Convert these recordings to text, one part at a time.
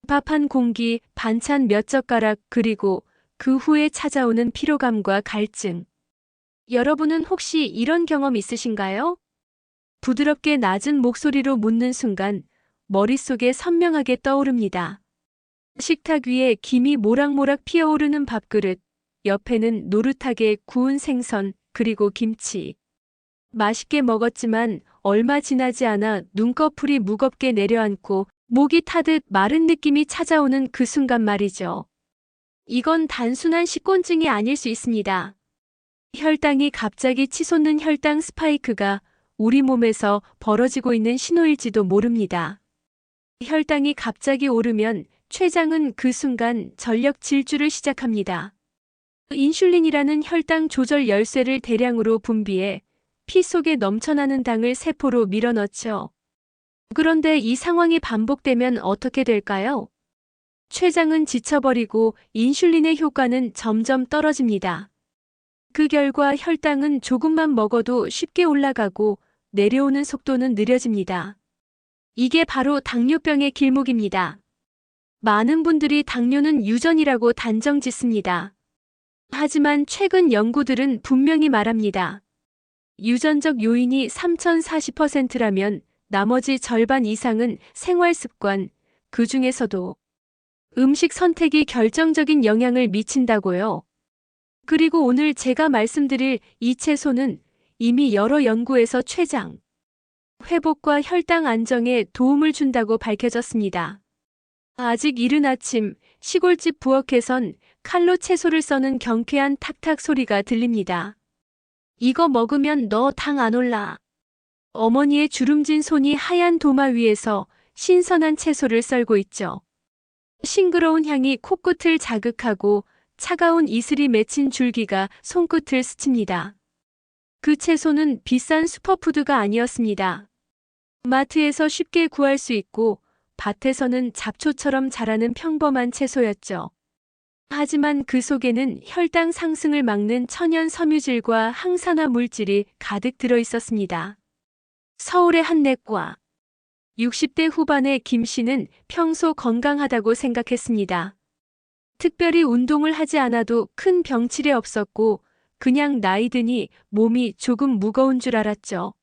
밥 한 공기, 반찬 몇 젓가락, 그리고 그 후에 찾아오는 피로감과 갈증. 여러분은 혹시 이런 경험 있으신가요? 부드럽게 낮은 목소리로 묻는 순간 머릿속에 선명하게 떠오릅니다. 식탁 위에 김이 모락모락 피어오르는 밥그릇, 옆에는 노릇하게 구운 생선, 그리고 김치. 맛있게 먹었지만 얼마 지나지 않아 눈꺼풀이 무겁게 내려앉고 목이 타듯 마른 느낌이 찾아오는 그 순간 말이죠. 이건 단순한 식곤증이 아닐 수 있습니다. 혈당이 갑자기 치솟는 혈당 스파이크가 우리 몸에서 벌어지고 있는 신호일지도 모릅니다. 혈당이 갑자기 오르면 췌장은 그 순간 전력 질주를 시작합니다. 인슐린이라는 혈당 조절 열쇠를 대량으로 분비해 피 속에 넘쳐나는 당을 세포로 밀어넣죠. 그런데 이 상황이 반복되면 어떻게 될까요? 췌장은 지쳐버리고 인슐린의 효과는 점점 떨어집니다. 그 결과 혈당은 조금만 먹어도 쉽게 올라가고 내려오는 속도는 느려집니다. 이게 바로 당뇨병의 길목입니다. 많은 분들이 당뇨는 유전이라고 단정 짓습니다. 하지만 최근 연구들은 분명히 말합니다. 유전적 요인이 3040%라면 나머지 절반 이상은 생활습관, 그 중에서도 음식 선택이 결정적인 영향을 미친다고요. 그리고 오늘 제가 말씀드릴 이 채소는 이미 여러 연구에서 췌장 회복과 혈당 안정에 도움을 준다고 밝혀졌습니다. 아직 이른 아침 시골집 부엌에선 칼로 채소를 써는 경쾌한 탁탁 소리가 들립니다. 이거 먹으면 너 당 안 올라. 어머니의 주름진 손이 하얀 도마 위에서 신선한 채소를 썰고 있죠. 싱그러운 향이 코끝을 자극하고 차가운 이슬이 맺힌 줄기가 손끝을 스칩니다. 그 채소는 비싼 슈퍼푸드가 아니었습니다. 마트에서 쉽게 구할 수 있고 밭에서는 잡초처럼 자라는 평범한 채소였죠. 하지만 그 속에는 혈당 상승을 막는 천연 섬유질과 항산화 물질이 가득 들어 있었습니다. 서울의 한 내과 60대 후반의 김 씨는 평소 건강하다고 생각했습니다. 특별히 운동을 하지 않아도 큰 병치레 없었고 그냥 나이 드니 몸이 조금 무거운 줄 알았죠.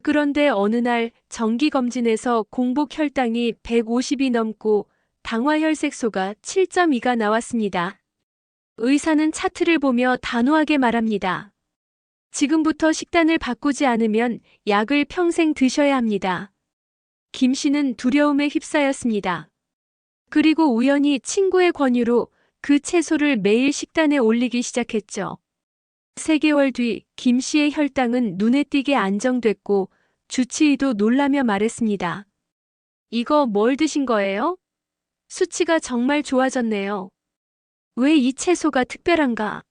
그런데 어느 날 정기검진에서 공복 혈당이 150이 넘고 당화혈색소가 7.2가 나왔습니다. 의사는 차트를 보며 단호하게 말합니다. 지금부터 식단을 바꾸지 않으면 약을 평생 드셔야 합니다. 김 씨는 두려움에 휩싸였습니다. 그리고 우연히 친구의 권유로 그 채소를 매일 식단에 올리기 시작했죠. 3개월 뒤 김 씨의 혈당은 눈에 띄게 안정됐고 주치의도 놀라며 말했습니다. 이거 뭘 드신 거예요? 수치가 정말 좋아졌네요. 왜 이 채소가 특별한가?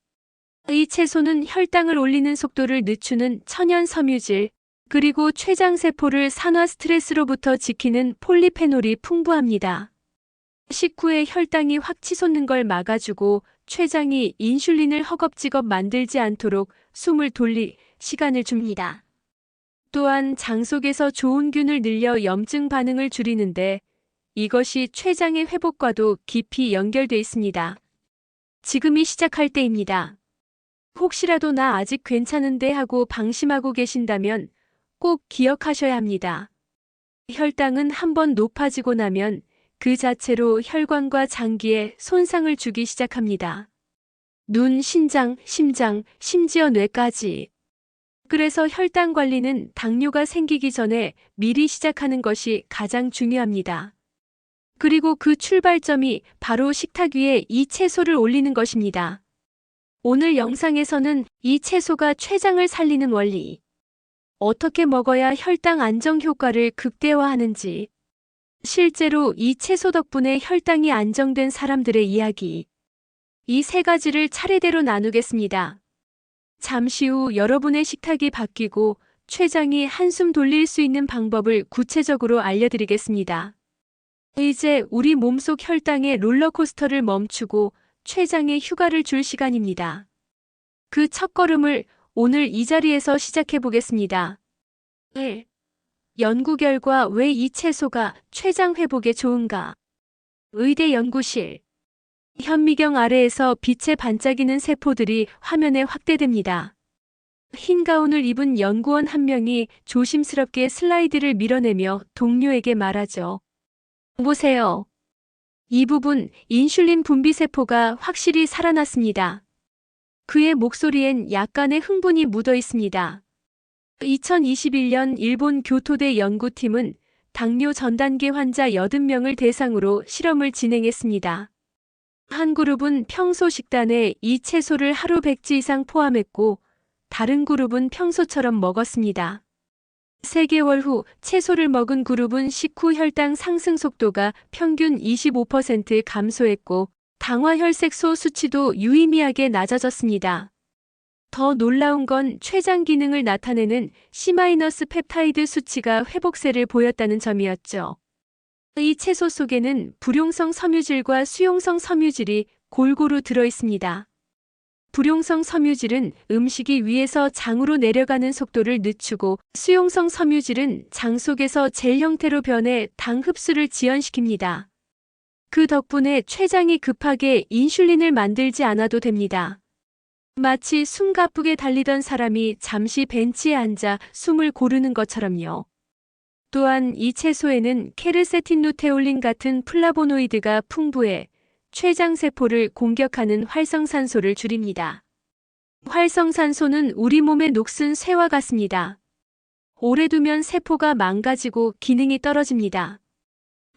이 채소는 혈당을 올리는 속도를 늦추는 천연 섬유질, 그리고 췌장세포를 산화 스트레스로부터 지키는 폴리페놀이 풍부합니다. 식후에 혈당이 확 치솟는 걸 막아주고 췌장이 인슐린을 허겁지겁 만들지 않도록 숨을 돌릴 시간을 줍니다. 또한 장 속에서 좋은 균을 늘려 염증 반응을 줄이는데 이것이 췌장의 회복과도 깊이 연결돼 있습니다. 지금이 시작할 때입니다. 혹시라도 나 아직 괜찮은데 하고 방심하고 계신다면 꼭 기억하셔야 합니다. 혈당은 한번 높아지고 나면 그 자체로 혈관과 장기에 손상을 주기 시작합니다. 눈, 신장, 심장, 심지어 뇌까지. 그래서 혈당 관리는 당뇨가 생기기 전에 미리 시작하는 것이 가장 중요합니다. 그리고 그 출발점이 바로 식탁 위에 이 채소를 올리는 것입니다. 오늘 영상에서는 이 채소가 췌장을 살리는 원리, 어떻게 먹어야 혈당 안정 효과를 극대화하는지, 실제로 이 채소 덕분에 혈당이 안정된 사람들의 이야기, 이 3가지를 차례대로 나누겠습니다. 잠시 후 여러분의 식탁이 바뀌고 췌장이 한숨 돌릴 수 있는 방법을 구체적으로 알려드리겠습니다. 이제 우리 몸속 혈당의 롤러코스터를 멈추고 췌장에 휴가를 줄 시간입니다. 그 첫걸음을 오늘 이 자리에서 시작해 보겠습니다. 1. 연구 결과 왜 이 채소가 췌장 회복에 좋은가? 의대 연구실. 현미경 아래에서 빛에 반짝이는 세포들이 화면에 확대됩니다. 흰 가운을 입은 연구원 한 명이 조심스럽게 슬라이드를 밀어내며 동료에게 말하죠. 보세요. 이 부분 인슐린 분비 세포가 확실히 살아났습니다. 그의 목소리엔 약간의 흥분이 묻어 있습니다. 2021년 일본 교토대 연구팀은 당뇨 전 단계 환자 80명을 대상으로 실험을 진행했습니다. 한 그룹은 평소 식단에 이 채소를 하루 100지 이상 포함했고, 다른 그룹은 평소처럼 먹었습니다. 3개월 후 채소를 먹은 그룹은 식후 혈당 상승 속도가 평균 25% 감소했고, 당화혈색소 수치도 유의미하게 낮아졌습니다. 더 놀라운 건 췌장 기능을 나타내는 C- 펩타이드 수치가 회복세를 보였다는 점이었죠. 이 채소 속에는 불용성 섬유질과 수용성 섬유질이 골고루 들어 있습니다. 불용성 섬유질은 음식이 위에서 장으로 내려가는 속도를 늦추고, 수용성 섬유질은 장 속에서 젤 형태로 변해 당 흡수를 지연시킵니다. 그 덕분에 췌장이 급하게 인슐린을 만들지 않아도 됩니다. 마치 숨가쁘게 달리던 사람이 잠시 벤치에 앉아 숨을 고르는 것처럼요. 또한 이 채소에는 케르세틴 루테올린 같은 플라보노이드가 풍부해 췌장세포를 공격하는 활성산소를 줄입니다. 활성산소는 우리 몸의 녹슨 쇠와 같습니다. 오래 두면 세포가 망가지고 기능이 떨어집니다.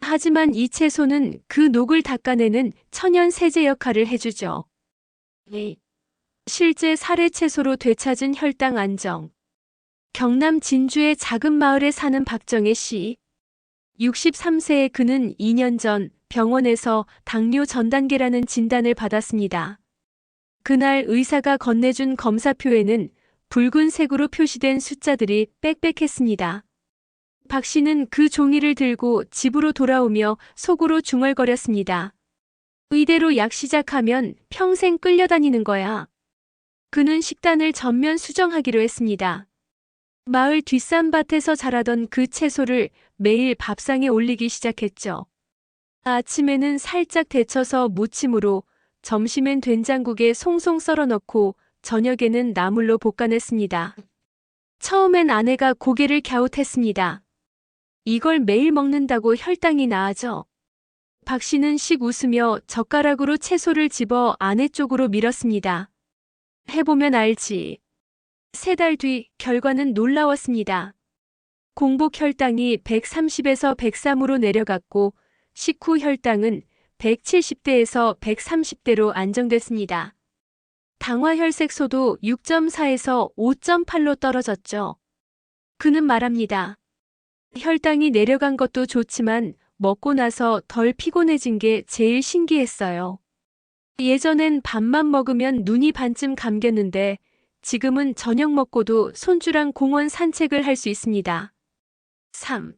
하지만 이 채소는 그 녹을 닦아내는 천연 세제 역할을 해주죠. 실제 사례 채소로 되찾은 혈당 안정. 경남 진주의 작은 마을에 사는 박정혜 씨. 63세의 그는 2년 전 병원에서 당뇨 전 단계라는 진단을 받았습니다. 그날 의사가 건네준 검사표에는 붉은색으로 표시된 숫자들이 빽빽했습니다. 박 씨는 그 종이를 들고 집으로 돌아오며 속으로 중얼거렸습니다. 의대로 약 시작하면 평생 끌려다니는 거야. 그는 식단을 전면 수정하기로 했습니다. 마을 뒷산밭에서 자라던 그 채소를 매일 밥상에 올리기 시작했죠. 아침에는 살짝 데쳐서 무침으로, 점심엔 된장국에 송송 썰어 넣고, 저녁에는 나물로 볶아냈습니다. 처음엔 아내가 고개를 갸웃했습니다. 이걸 매일 먹는다고 혈당이 나아져? 박 씨는 씩 웃으며 젓가락으로 채소를 집어 아내 쪽으로 밀었습니다. 해보면 알지. 3달 뒤 결과는 놀라웠습니다. 공복 혈당이 130에서 103으로 내려갔고, 식후 혈당은 170대에서 130대로 안정됐습니다. 당화혈색소도 6.4에서 5.8로 떨어졌죠. 그는 말합니다. 혈당이 내려간 것도 좋지만 먹고 나서 덜 피곤해진 게 제일 신기했어요. 예전엔 밥만 먹으면 눈이 반쯤 감겼는데 지금은 저녁 먹고도 손주랑 공원 산책을 할 수 있습니다. 3.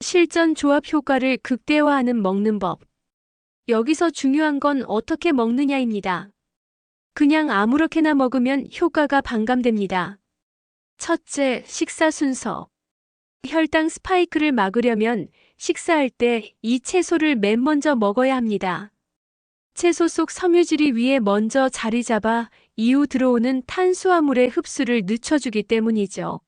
실전 조합 효과를 극대화하는 먹는 법. 여기서 중요한 건 어떻게 먹느냐입니다. 그냥 아무렇게나 먹으면 효과가 반감됩니다. 첫째, 식사 순서. 혈당 스파이크를 막으려면 식사할 때 이 채소를 맨 먼저 먹어야 합니다. 채소 속 섬유질이 위에 먼저 자리 잡아 이후 들어오는 탄수화물의 흡수를 늦춰주기 때문이죠.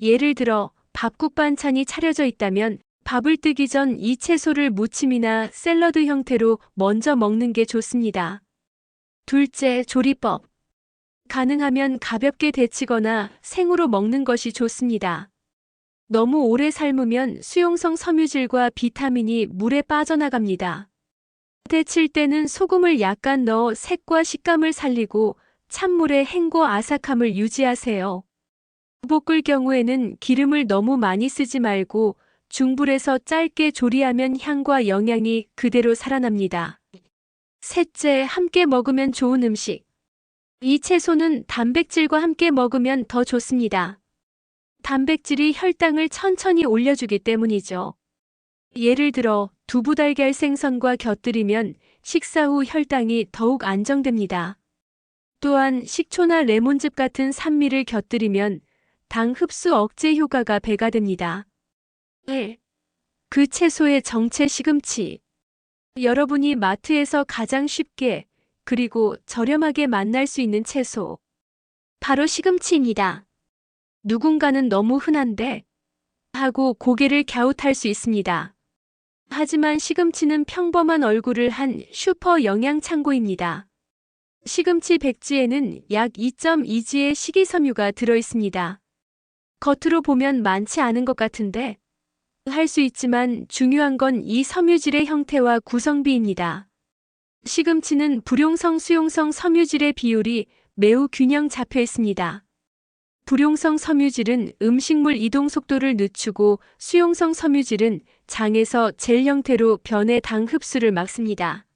예를 들어 밥국 반찬이 차려져 있다면 밥을 뜨기 전 이 채소를 무침이나 샐러드 형태로 먼저 먹는 게 좋습니다. 둘째, 조리법. 가능하면 가볍게 데치거나 생으로 먹는 것이 좋습니다. 너무 오래 삶으면 수용성 섬유질과 비타민이 물에 빠져나갑니다. 데칠 때는 소금을 약간 넣어 색과 식감을 살리고 찬물에 헹궈 아삭함을 유지하세요. 볶을 경우에는 기름을 너무 많이 쓰지 말고 중불에서 짧게 조리하면 향과 영양이 그대로 살아납니다. 셋째, 함께 먹으면 좋은 음식. 이 채소는 단백질과 함께 먹으면 더 좋습니다. 단백질이 혈당을 천천히 올려주기 때문이죠. 예를 들어 두부 달걀 생선과 곁들이면 식사 후 혈당이 더욱 안정됩니다. 또한 식초나 레몬즙 같은 산미를 곁들이면 당 흡수 억제 효과가 배가 됩니다. 1. 그 채소의 정체 시금치. 여러분이 마트에서 가장 쉽게 그리고 저렴하게 만날 수 있는 채소. 바로 시금치입니다. 누군가는 너무 흔한데 하고 고개를 갸웃할 수 있습니다. 하지만 시금치는 평범한 얼굴을 한 슈퍼 영양 창고입니다. 시금치 백지에는 약 2.2g의 식이섬유가 들어 있습니다. 겉으로 보면 많지 않은 것 같은데 할 수 있지만 중요한 건 이 섬유질의 형태와 구성비입니다. 시금치는 불용성 수용성 섬유질의 비율이 매우 균형 잡혀 있습니다. 불용성 섬유질은 음식물 이동 속도를 늦추고 수용성 섬유질은 장에서 젤 형태로 변해 당 흡수를 막습니다.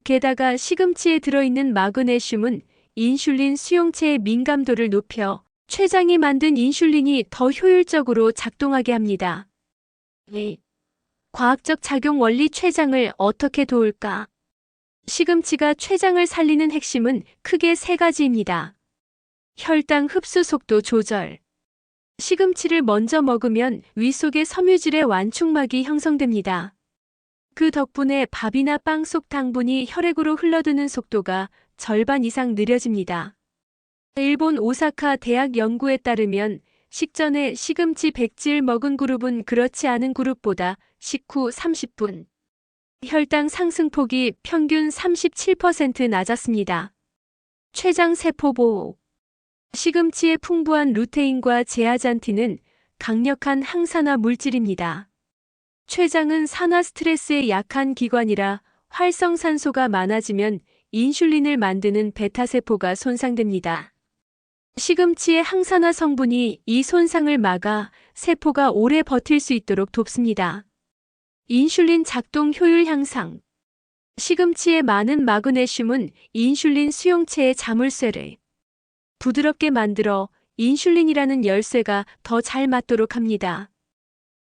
게다가 시금치에 들어있는 마그네슘은 인슐린 수용체의 민감도를 높여 췌장이 만든 인슐린이 더 효율적으로 작동하게 합니다. 과학적 작용 원리 췌장을 어떻게 도울까? 시금치가 췌장을 살리는 핵심은 크게 세 가지입니다. 혈당 흡수 속도 조절. 시금치를 먼저 먹으면 위 속의 섬유질의 완충막이 형성됩니다. 그 덕분에 밥이나 빵 속 당분이 혈액으로 흘러드는 속도가 절반 이상 느려집니다. 일본 오사카 대학 연구에 따르면 식전에 시금치 백지를 먹은 그룹은 그렇지 않은 그룹보다 식후 30분 혈당 상승폭이 평균 37% 낮았습니다. 췌장 세포 보호. 시금치의 풍부한 루테인과 제아잔틴은 강력한 항산화 물질입니다. 췌장은 산화 스트레스에 약한 기관이라 활성산소가 많아지면 인슐린을 만드는 베타세포가 손상됩니다. 시금치의 항산화 성분이 이 손상을 막아 세포가 오래 버틸 수 있도록 돕습니다. 인슐린 작동 효율 향상. 시금치의 많은 마그네슘은 인슐린 수용체의 자물쇠를 부드럽게 만들어 인슐린이라는 열쇠가 더 잘 맞도록 합니다.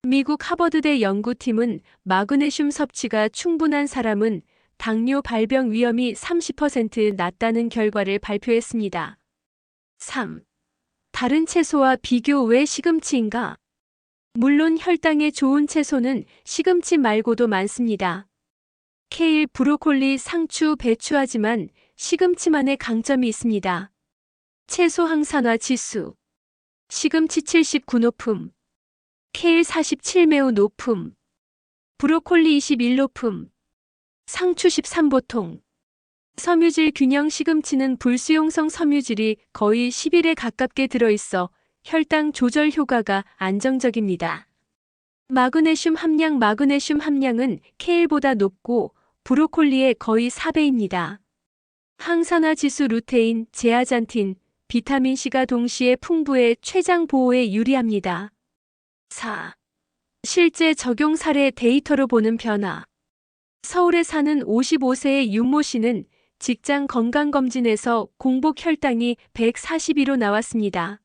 미국 하버드대 연구팀은 마그네슘 섭취가 충분한 사람은 당뇨 발병 위험이 30% 낮다는 결과를 발표했습니다. 3. 다른 채소와 비교 왜 시금치인가? 물론 혈당에 좋은 채소는 시금치 말고도 많습니다. 케일, 브로콜리, 상추, 배추하지만 시금치만의 강점이 있습니다. 채소 항산화 지수. 시금치 79 높음. 케일 47 매우 높음. 브로콜리 21 높음. 상추 13 보통. 섬유질 균형. 시금치는 불수용성 섬유질이 거의 11에 가깝게 들어있어 혈당 조절 효과가 안정적입니다. 마그네슘 함량은 케일보다 높고 브로콜리의 거의 4배입니다. 항산화 지수. 루테인, 제아잔틴, 비타민C가 동시에 풍부해 췌장 보호에 유리합니다. 4. 실제 적용 사례 데이터로 보는 변화. 서울에 사는 55세의 윤모 씨는 직장 건강검진에서 공복 혈당이 142로 나왔습니다.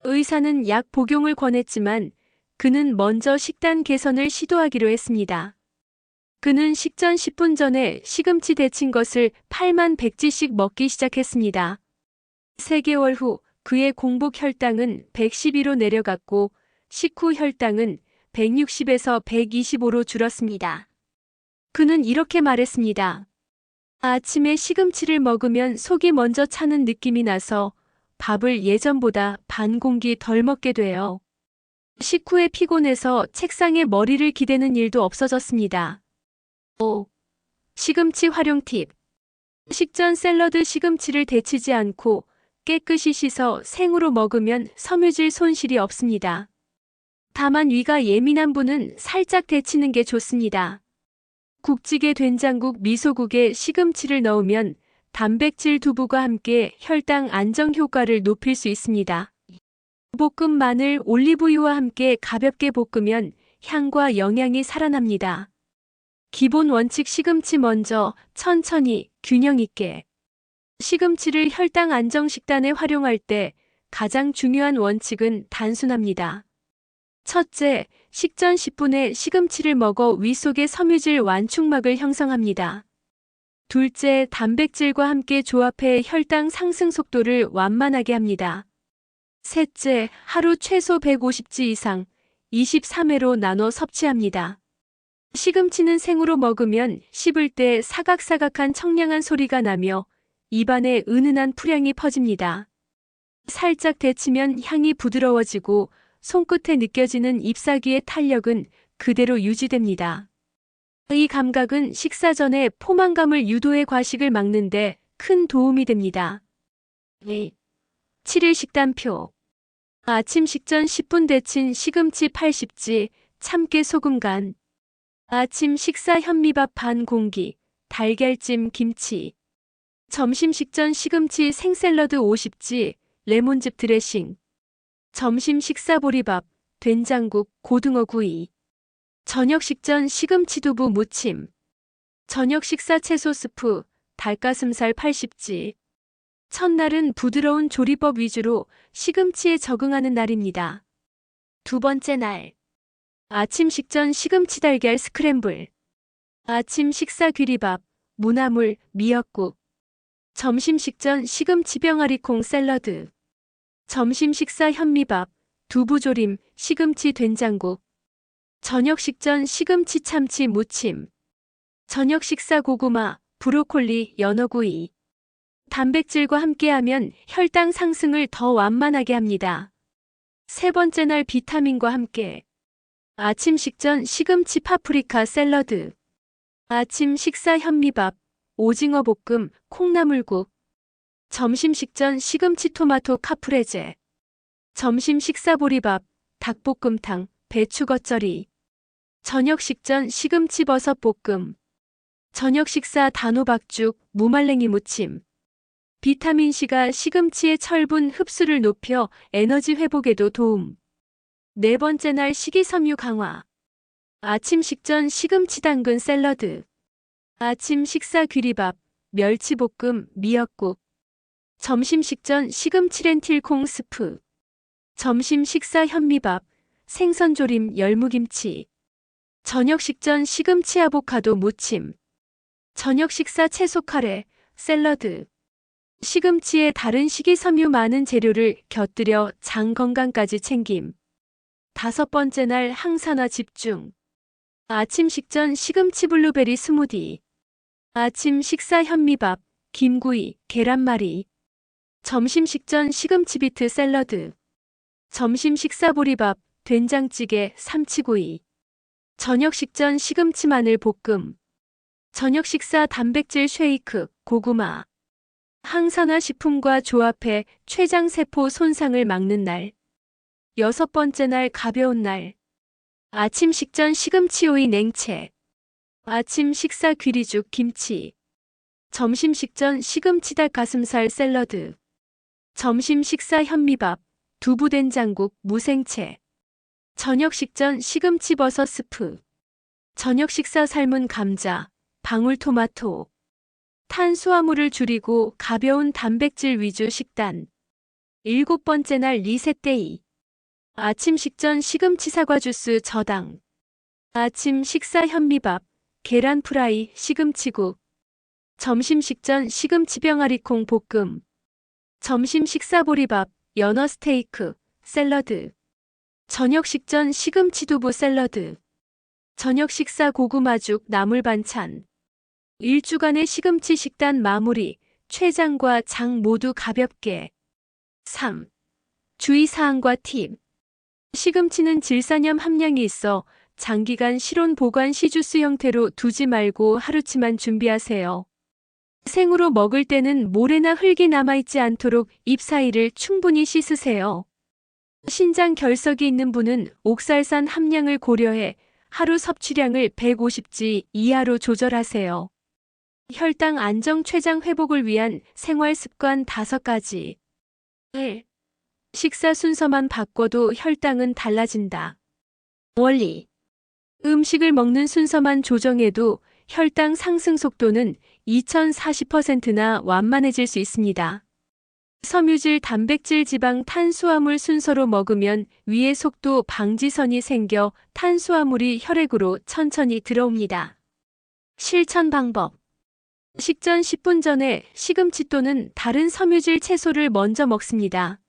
의사는 약 복용을 권했지만 그는 먼저 식단 개선을 시도하기로 했습니다. 그는 식전 10분 전에 시금치 데친 것을 8만 백지씩 먹기 시작했습니다. 3개월 후 그의 공복 혈당은 112로 내려갔고 식후 혈당은 160에서 125로 줄었습니다. 그는 이렇게 말했습니다. 아침에 시금치를 먹으면 속이 먼저 차는 느낌이 나서 밥을 예전보다 반 공기 덜 먹게 돼요. 식후에 피곤해서 책상에 머리를 기대는 일도 없어졌습니다. 5. 시금치 활용 팁. 식전 샐러드. 시금치를 데치지 않고 깨끗이 씻어 생으로 먹으면 섬유질 손실이 없습니다. 다만 위가 예민한 분은 살짝 데치는 게 좋습니다. 국찌개, 된장국, 미소국에 시금치를 넣으면 단백질 두부가 함께 혈당 안정 효과를 높일 수 있습니다. 볶음 마늘, 올리브유와 함께 가볍게 볶으면 향과 영양이 살아납니다. 기본 원칙. 시금치 먼저 천천히 균형 있게. 시금치를 혈당 안정 식단에 활용할 때 가장 중요한 원칙은 단순합니다. 첫째, 식전 10분에 시금치를 먹어 위 속의 섬유질 완충막을 형성합니다. 둘째, 단백질과 함께 조합해 혈당 상승 속도를 완만하게 합니다. 셋째, 하루 최소 150지 이상 23회로 나눠 섭취합니다. 시금치는 생으로 먹으면 씹을 때 사각사각한 청량한 소리가 나며 입안에 은은한 풀향이 퍼집니다. 살짝 데치면 향이 부드러워지고 손끝에 느껴지는 잎사귀의 탄력은 그대로 유지됩니다. 이 감각은 식사 전에 포만감을 유도해 과식을 막는데 큰 도움이 됩니다. 7일 식단표. 아침 식전 10분 데친 시금치 80지, 참깨 소금 간. 아침 식사 현미밥 반 공기, 달걀찜 김치. 점심 식전 시금치 생샐러드 50지, 레몬즙 드레싱. 점심 식사 보리밥, 된장국, 고등어 구이. 저녁 식전 시금치 두부 무침. 저녁 식사 채소 스프, 닭가슴살 80지. 첫날은 부드러운 조리법 위주로 시금치에 적응하는 날입니다. 두 번째 날. 아침 식전 시금치 달걀 스크램블. 아침 식사 귀리밥, 무나물, 미역국. 점심 식전 시금치 병아리콩 샐러드. 점심 식사 현미밥, 두부조림, 시금치 된장국. 저녁 식전 시금치 참치 무침. 저녁 식사 고구마, 브로콜리, 연어구이. 단백질과 함께하면 혈당 상승을 더 완만하게 합니다. 세 번째 날 비타민과 함께. 아침 식전 시금치 파프리카 샐러드. 아침 식사 현미밥, 오징어 볶음, 콩나물국. 점심 식전 시금치 토마토 카프레제. 점심 식사 보리밥, 닭볶음탕, 배추 겉절이. 저녁 식전 시금치 버섯 볶음. 저녁 식사 단호박죽, 무말랭이 무침. 비타민C가 시금치의 철분 흡수를 높여 에너지 회복에도 도움. 네 번째 날 식이섬유 강화. 아침 식전 시금치 당근 샐러드. 아침 식사 귀리밥, 멸치볶음, 미역국. 점심 식전 시금치 렌틸콩 스프. 점심 식사 현미밥, 생선조림, 열무김치. 저녁 식전 시금치 아보카도 무침. 저녁 식사 채소 카레, 샐러드. 시금치에 다른 식이섬유 많은 재료를 곁들여 장 건강까지 챙김. 다섯 번째 날 항산화 집중. 아침 식전 시금치 블루베리 스무디. 아침 식사 현미밥, 김구이, 계란말이. 점심 식전 시금치 비트 샐러드. 점심 식사 보리밥, 된장찌개, 삼치구이. 저녁 식전 시금치 마늘 볶음. 저녁 식사 단백질 쉐이크, 고구마. 항산화 식품과 조합해 췌장세포 손상을 막는 날. 여섯 번째 날 가벼운 날. 아침 식전 시금치 오이 냉채. 아침 식사 귀리죽 김치. 점심 식전 시금치 닭가슴살 샐러드. 점심 식사 현미밥, 두부된장국, 무생채. 저녁 식전 시금치 버섯 스프. 저녁 식사 삶은 감자, 방울토마토. 탄수화물을 줄이고 가벼운 단백질 위주 식단. 일곱 번째 날 리셋데이. 아침 식전 시금치 사과 주스 저당. 아침 식사 현미밥, 계란 프라이, 시금치국. 점심 식전 시금치 병아리콩 볶음. 점심 식사 보리밥, 연어 스테이크, 샐러드. 저녁 식전 시금치 두부 샐러드. 저녁 식사 고구마죽, 나물 반찬. 일주간의 시금치 식단 마무리, 췌장과 장 모두 가볍게. 3. 주의사항과 팁. 시금치는 질산염 함량이 있어 장기간 실온 보관 시주스 형태로 두지 말고 하루치만 준비하세요. 생으로 먹을 때는 모래나 흙이 남아있지 않도록 잎 사이를 충분히 씻으세요. 신장 결석이 있는 분은 옥살산 함량을 고려해 하루 섭취량을 150지 이하로 조절하세요. 혈당 안정 췌장 회복을 위한 생활 습관 5가지. 1. 식사 순서만 바꿔도 혈당은 달라진다. 원리. 음식을 먹는 순서만 조정해도 혈당 상승 속도는 2040%나 완만해질 수 있습니다. 섬유질, 단백질, 지방, 탄수화물 순서로 먹으면 위의 속도 방지선이 생겨 탄수화물이 혈액으로 천천히 들어옵니다. 실천 방법. 식전 10분 전에 시금치 또는 다른 섬유질 채소를 먼저 먹습니다.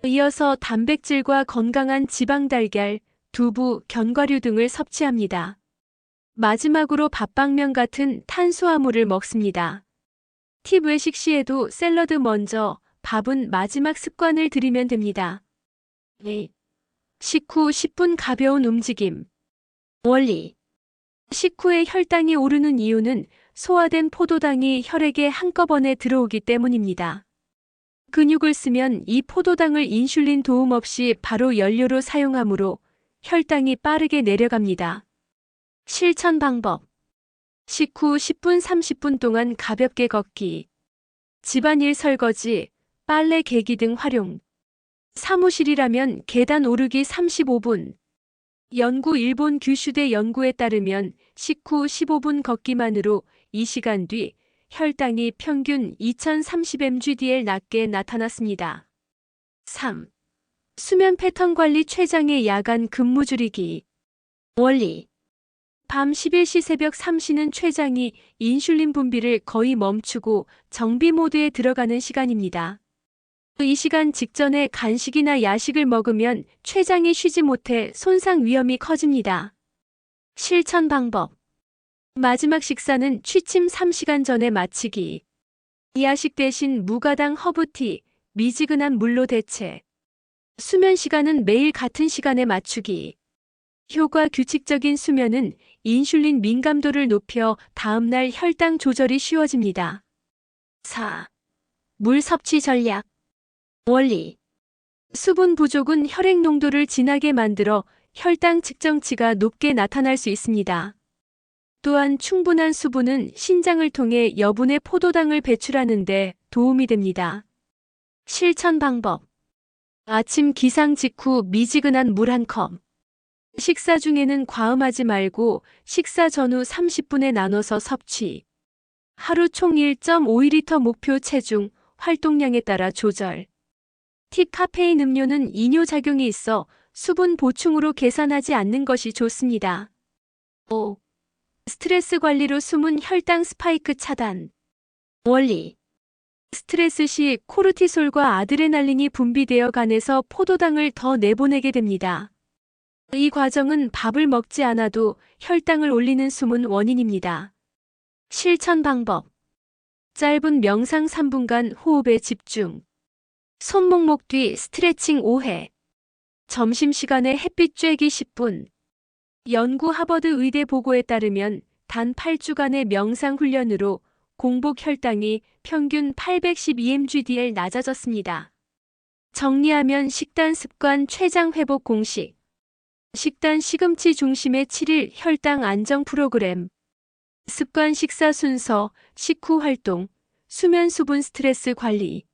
이어서 단백질과 건강한 지방 달걀, 두부, 견과류 등을 섭취합니다. 마지막으로 밥방면 같은 탄수화물을 먹습니다. 팁 외식 시에도 샐러드 먼저, 밥은 마지막 습관을 들이면 됩니다. 네. 식후 10분 가벼운 움직임. 원리. 식후에 혈당이 오르는 이유는 소화된 포도당이 혈액에 한꺼번에 들어오기 때문입니다. 근육을 쓰면 이 포도당을 인슐린 도움 없이 바로 연료로 사용하므로 혈당이 빠르게 내려갑니다. 실천 방법. 식후 10분 30분 동안 가볍게 걷기. 집안일 설거지, 빨래 개기 등 활용. 사무실이라면 계단 오르기 35분. 일본 규슈대 연구에 따르면 식후 15분 걷기만으로 2시간 뒤 혈당이 평균 2030mgdl 낮게 나타났습니다. 3. 수면 패턴 관리 최장의 야간 근무 줄이기. 원리. 밤 11시 새벽 3시는 췌장이 인슐린 분비를 거의 멈추고 정비 모드에 들어가는 시간입니다. 이 시간 직전에 간식이나 야식을 먹으면 췌장이 쉬지 못해 손상 위험이 커집니다. 실천 방법. 마지막 식사는 취침 3시간 전에 마치기. 야식 대신 무가당 허브티, 미지근한 물로 대체. 수면 시간은 매일 같은 시간에 맞추기. 효과 규칙적인 수면은 인슐린 민감도를 높여 다음날 혈당 조절이 쉬워집니다. 4. 물 섭취 전략. 원리. 수분 부족은 혈액 농도를 진하게 만들어 혈당 측정치가 높게 나타날 수 있습니다. 또한 충분한 수분은 신장을 통해 여분의 포도당을 배출하는 데 도움이 됩니다. 실천 방법. 아침 기상 직후 미지근한 물 한 컵. 식사 중에는 과음하지 말고 식사 전후 30분에 나눠서 섭취. 하루 총 1.5리터 목표 체중, 활동량에 따라 조절. 팁 카페인 음료는 이뇨작용이 있어 수분 보충으로 계산하지 않는 것이 좋습니다. 5. 스트레스 관리로 숨은 혈당 스파이크 차단. 원리. 스트레스 시 코르티솔과 아드레날린이 분비되어 간에서 포도당을 더 내보내게 됩니다. 이 과정은 밥을 먹지 않아도 혈당을 올리는 숨은 원인입니다. 실천 방법. 짧은 명상 3분간 호흡에 집중. 손목목 뒤 스트레칭 5회. 점심시간에 햇빛 쬐기 10분. 연구 하버드 의대 보고에 따르면 단 8주간의 명상 훈련으로 공복 혈당이 평균 812mgdl 낮아졌습니다. 정리하면 식단 습관 췌장 회복 공식. 식단 시금치 중심의 7일 혈당 안정 프로그램. 습관 식사 순서, 식후 활동, 수면 수분 스트레스 관리.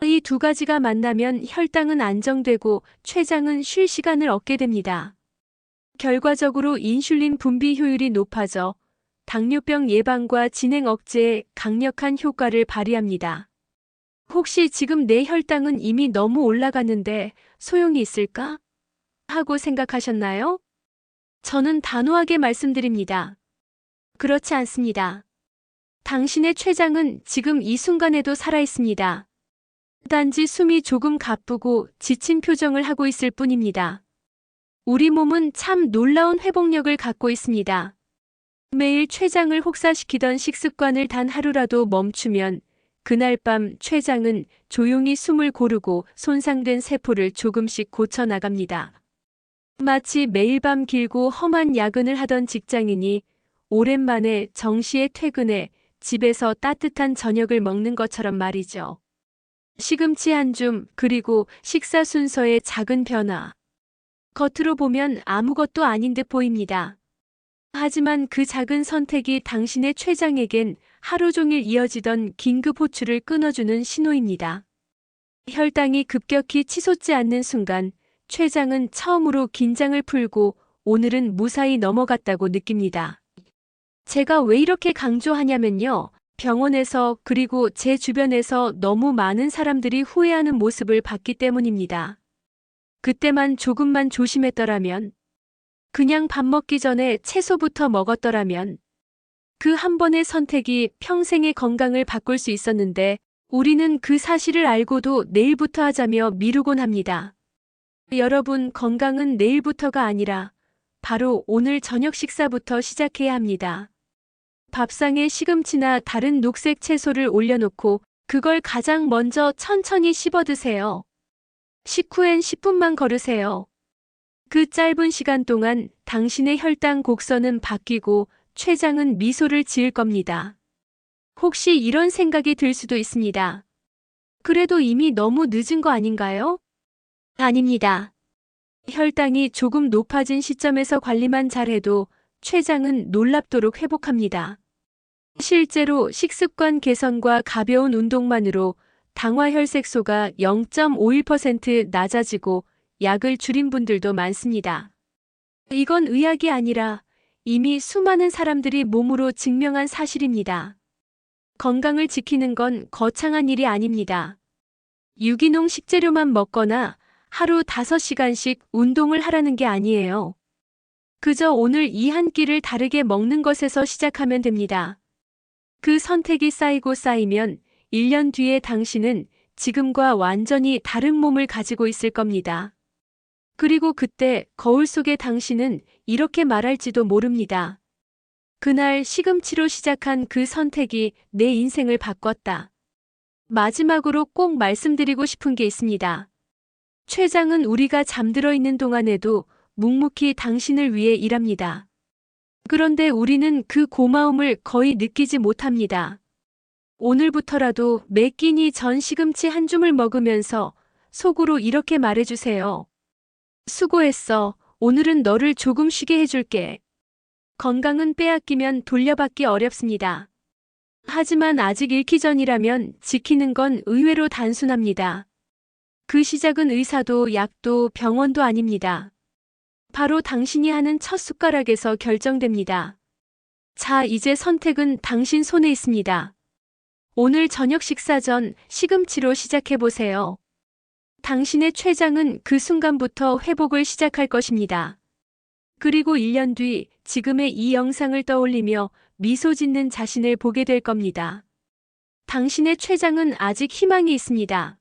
이 두 가지가 만나면 혈당은 안정되고 췌장은 쉴 시간을 얻게 됩니다. 결과적으로 인슐린 분비 효율이 높아져 당뇨병 예방과 진행 억제에 강력한 효과를 발휘합니다. 혹시 지금 내 혈당은 이미 너무 올라갔는데 소용이 있을까? 하고 생각하셨나요? 저는 단호하게 말씀드립니다. 그렇지 않습니다. 당신의 췌장은 지금 이 순간에도 살아있습니다. 단지 숨이 조금 가쁘고 지친 표정을 하고 있을 뿐입니다. 우리 몸은 참 놀라운 회복력을 갖고 있습니다. 매일 췌장을 혹사시키던 식습관을 단 하루라도 멈추면 그날 밤 췌장은 조용히 숨을 고르고 손상된 세포를 조금씩 고쳐나갑니다. 마치 매일 밤 길고 험한 야근을 하던 직장인이 오랜만에 정시에 퇴근해 집에서 따뜻한 저녁을 먹는 것처럼 말이죠. 시금치 한 줌, 그리고 식사 순서의 작은 변화. 겉으로 보면 아무것도 아닌 듯 보입니다. 하지만 그 작은 선택이 당신의 췌장에겐 하루 종일 이어지던 긴급 호출을 끊어주는 신호입니다. 혈당이 급격히 치솟지 않는 순간 췌장은 처음으로 긴장을 풀고 오늘은 무사히 넘어갔다고 느낍니다. 제가 왜 이렇게 강조하냐면요. 병원에서 그리고 제 주변에서 너무 많은 사람들이 후회하는 모습을 봤기 때문입니다. 그때만 조금만 조심했더라면, 그냥 밥 먹기 전에 채소부터 먹었더라면, 그 한 번의 선택이 평생의 건강을 바꿀 수 있었는데 우리는 그 사실을 알고도 내일부터 하자며 미루곤 합니다. 여러분, 건강은 내일부터가 아니라 바로 오늘 저녁 식사부터 시작해야 합니다. 밥상에 시금치나 다른 녹색 채소를 올려놓고 그걸 가장 먼저 천천히 씹어 드세요. 식후엔 10분만 걸으세요. 그 짧은 시간 동안 당신의 혈당 곡선은 바뀌고 췌장은 미소를 지을 겁니다. 혹시 이런 생각이 들 수도 있습니다. 그래도 이미 너무 늦은 거 아닌가요? 아닙니다. 혈당이 조금 높아진 시점에서 관리만 잘해도 췌장은 놀랍도록 회복합니다. 실제로 식습관 개선과 가벼운 운동만으로 당화혈색소가 0.51% 낮아지고 약을 줄인 분들도 많습니다. 이건 의학이 아니라 이미 수많은 사람들이 몸으로 증명한 사실입니다. 건강을 지키는 건 거창한 일이 아닙니다. 유기농 식재료만 먹거나 하루 5시간씩 운동을 하라는 게 아니에요. 그저 오늘 이 한 끼를 다르게 먹는 것에서 시작하면 됩니다. 그 선택이 쌓이고 쌓이면 1년 뒤에 당신은 지금과 완전히 다른 몸을 가지고 있을 겁니다. 그리고 그때 거울 속의 당신은 이렇게 말할지도 모릅니다. 그날 시금치로 시작한 그 선택이 내 인생을 바꿨다. 마지막으로 꼭 말씀드리고 싶은 게 있습니다. 췌장은 우리가 잠들어 있는 동안에도 묵묵히 당신을 위해 일합니다. 그런데 우리는 그 고마움을 거의 느끼지 못합니다. 오늘부터라도 매 끼니 전 시금치 한 줌을 먹으면서 속으로 이렇게 말해주세요. 수고했어. 오늘은 너를 조금 쉬게 해줄게. 건강은 빼앗기면 돌려받기 어렵습니다. 하지만 아직 잃기 전이라면 지키는 건 의외로 단순합니다. 그 시작은 의사도 약도 병원도 아닙니다. 바로 당신이 하는 첫 숟가락에서 결정됩니다. 자, 이제 선택은 당신 손에 있습니다. 오늘 저녁 식사 전 시금치로 시작해보세요. 당신의 췌장은 그 순간부터 회복을 시작할 것입니다. 그리고 1년 뒤 지금의 이 영상을 떠올리며 미소 짓는 자신을 보게 될 겁니다. 당신의 췌장은 아직 희망이 있습니다.